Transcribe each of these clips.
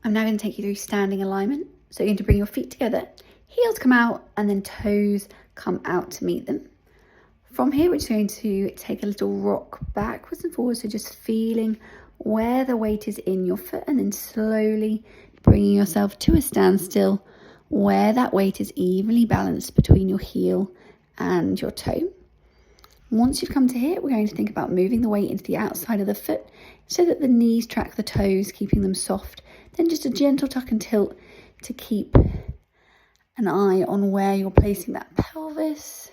I'm now going to take you through standing alignment. So you're going to bring your feet together, heels come out, and then toes come out to meet them. From here, we're just going to take a little rock backwards and forwards, so just feeling where the weight is in your foot, and then slowly bringing yourself to a standstill where that weight is evenly balanced between your heel and your toe. Once you've come to here, we're going to think about moving the weight into the outside of the foot so that the knees track the toes, keeping them soft. Then just a gentle tuck and tilt to keep an eye on where you're placing that pelvis.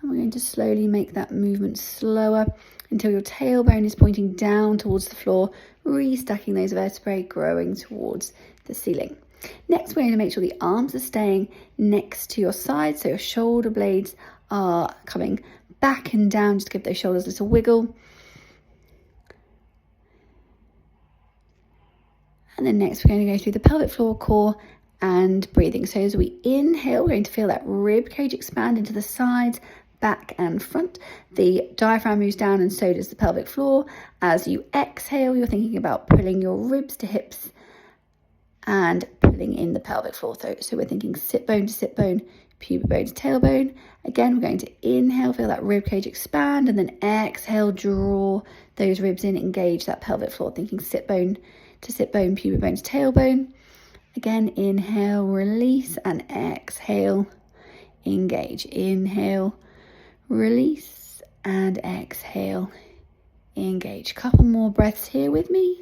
And we're going to slowly make that movement slower until your tailbone is pointing down towards the floor, restacking those vertebrae, growing towards the ceiling. Next, we're going to make sure the arms are staying next to your side, so your shoulder blades are coming back and down. Just give those shoulders a little wiggle. And then next, we're going to go through the pelvic floor, core, and breathing. So as we inhale, we're going to feel that rib cage expand into the sides, back and front. The diaphragm moves down and so does the pelvic floor. As you exhale, you're thinking about pulling your ribs to hips and pulling in the pelvic floor. So we're thinking sit bone to sit bone, pubic bone to tailbone. Again, we're going to inhale, feel that rib cage expand, and then exhale, draw those ribs in, engage that pelvic floor, thinking sit bone to sit bone, pubic bone to tailbone. Again, inhale, release, and exhale, engage. Inhale, release, and exhale, engage. Couple more breaths here with me.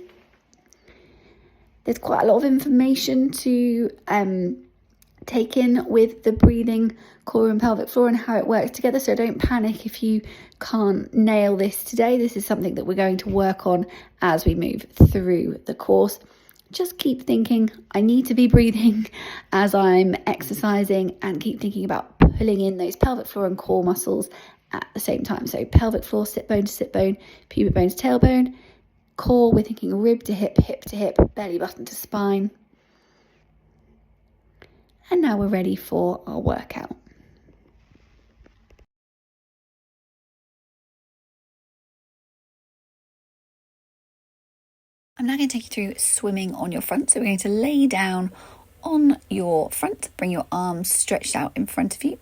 There's quite a lot of information to take in with the breathing, core and pelvic floor, and how it works together. So don't panic if you can't nail this today. This is something that we're going to work on as we move through the course. Just keep thinking, I need to be breathing as I'm exercising, and keep thinking about pulling in those pelvic floor and core muscles at the same time. So pelvic floor, sit bone to sit bone, pubic bone to tailbone. Core, we're thinking rib to hip, hip to hip, belly button to spine. And now we're ready for our workout. I'm now going to take you through swimming on your front. So we're going to lay down on your front, bring your arms stretched out in front of you,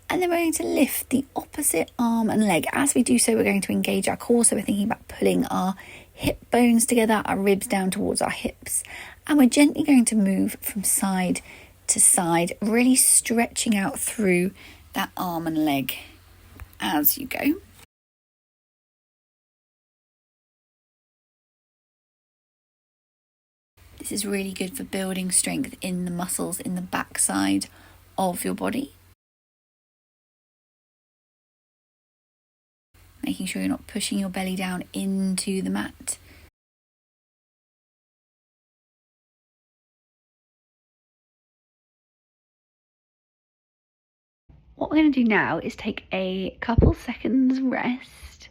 and then we're going to lift the opposite arm and leg. As we do so, we're going to engage our core. So we're thinking about pulling our hip bones together, our ribs down towards our hips, and we're gently going to move from side to side, really stretching out through that arm and leg as you go. This is really good for building strength in the muscles in the backside of your body. Making sure you're not pushing your belly down into the mat. What we're going to do now is take a couple seconds rest,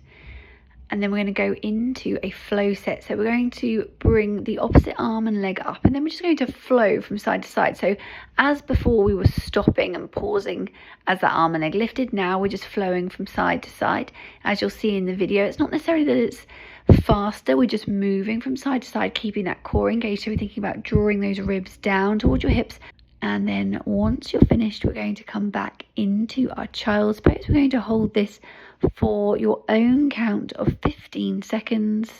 and then we're going to go into a flow set. So we're going to bring the opposite arm and leg up, and then we're just going to flow from side to side. So as before, we were stopping and pausing as that arm and leg lifted. Now we're just flowing from side to side. As you'll see in the video, it's not necessarily that it's faster, we're just moving from side to side, keeping that core engaged. So we're thinking about drawing those ribs down towards your hips. And then once you're finished, we're going to come back into our child's pose. We're going to hold this for your own count of 15 seconds.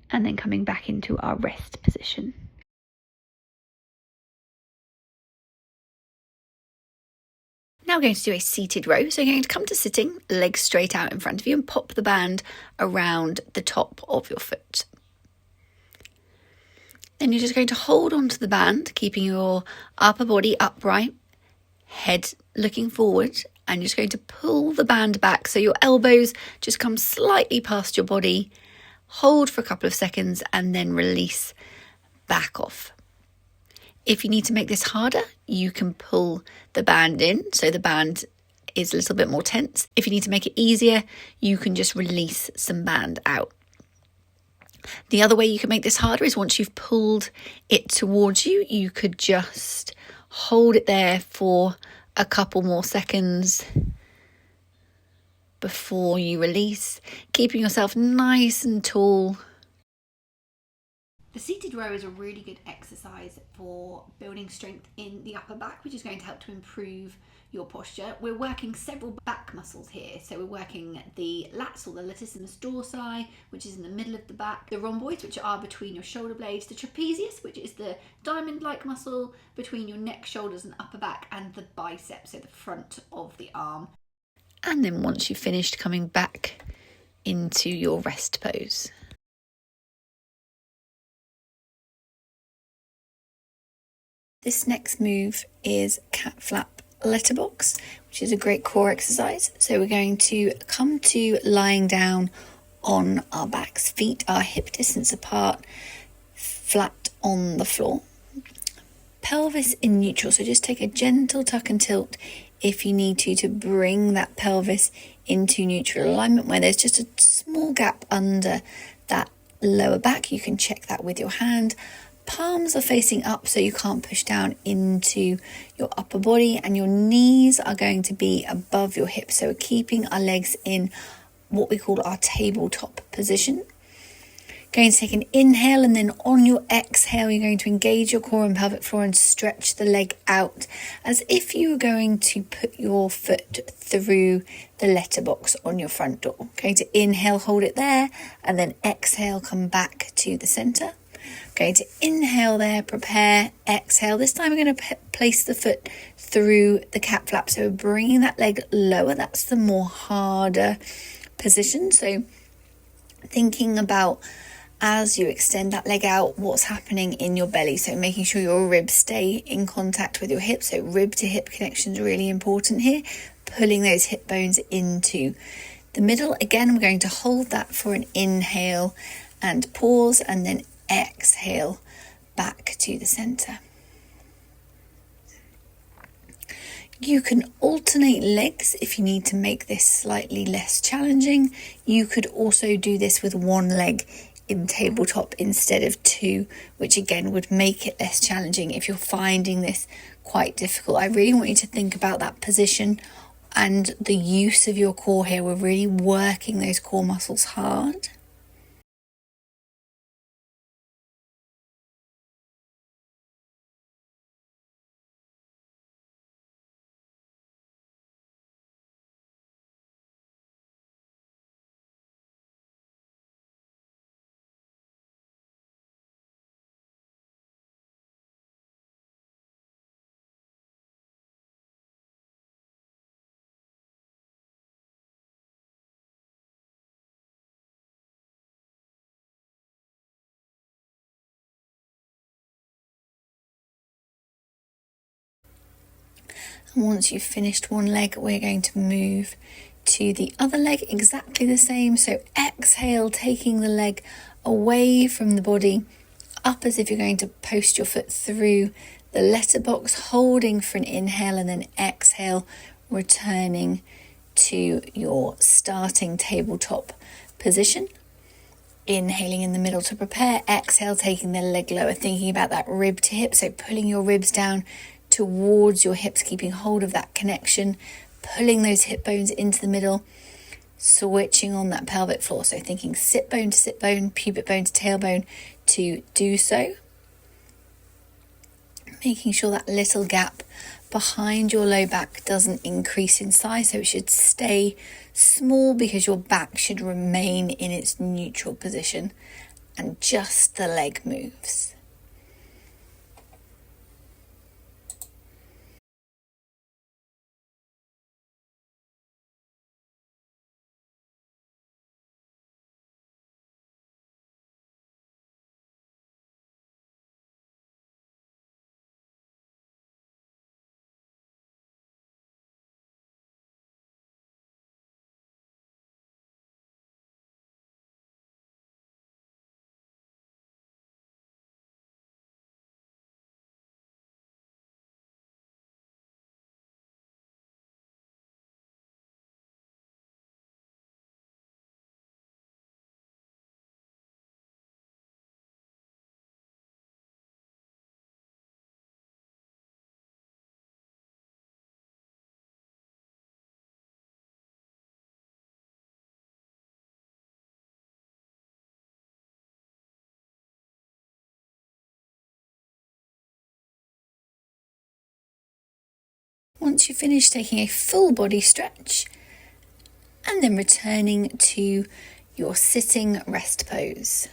And then coming back into our rest position. Now we're going to do a seated row. So you're going to come to sitting, legs straight out in front of you, and pop the band around the top of your foot. Then you're just going to hold onto the band, keeping your upper body upright, head looking forward, and you're just going to pull the band back so your elbows just come slightly past your body. Hold for a couple of seconds and then release back off. If you need to make this harder, you can pull the band in so the band is a little bit more tense. If you need to make it easier, you can just release some band out. The other way you can make this harder is once you've pulled it towards you, you could just hold it there for a couple more seconds before you release, keeping yourself nice and tall. The seated row is a really good exercise for building strength in the upper back, which is going to help to improve your posture. We're working several back muscles here. So we're working the lats, or the latissimus dorsi, which is in the middle of the back, the rhomboids, which are between your shoulder blades, the trapezius, which is the diamond-like muscle between your neck, shoulders and upper back, and the biceps, so the front of the arm. And then once you've finished, coming back into your rest pose. This next move is cat flap letterbox, which is a great core exercise. So we're going to come to lying down on our backs, feet are hip distance apart, flat on the floor. Pelvis in neutral, so just take a gentle tuck and tilt if you need to bring that pelvis into neutral alignment, where there's just a small gap under that lower back. You can check that with your hand. Palms are facing up so you can't push down into your upper body, and your knees are going to be above your hips. So we're keeping our legs in what we call our tabletop position. Going to take an inhale, and then on your exhale, you're going to engage your core and pelvic floor and stretch the leg out as if you were going to put your foot through the letterbox on your front door. Going to inhale, hold it there, and then exhale, come back to the center. Going to inhale there, prepare, exhale. This time we're going to place the foot through the cat flap. So we're bringing that leg lower. That's the more harder position. So thinking about, as you extend that leg out, what's happening in your belly. So making sure your ribs stay in contact with your hips. So rib to hip connection is really important here. Pulling those hip bones into the middle. Again, we're going to hold that for an inhale and pause, and then exhale back to the center. You can alternate legs if you need to make this slightly less challenging. You could also do this with one leg in tabletop instead of two, which again would make it less challenging if you're finding this quite difficult. I really want you to think about that position and the use of your core here. We're really working those core muscles hard. And once you've finished one leg, we're going to move to the other leg, exactly the same. So exhale, taking the leg away from the body, up as if you're going to post your foot through the letterbox, holding for an inhale, and then exhale, returning to your starting tabletop position. Inhaling in the middle to prepare, exhale, taking the leg lower, thinking about that rib to hip, so pulling your ribs down towards your hips, keeping hold of that connection, pulling those hip bones into the middle, switching on that pelvic floor. So thinking sit bone to sit bone, pubic bone to tailbone to do so. Making sure that little gap behind your low back doesn't increase in size, so it should stay small because your back should remain in its neutral position and just the leg moves. Once you finish, taking a full body stretch and then returning to your sitting rest pose.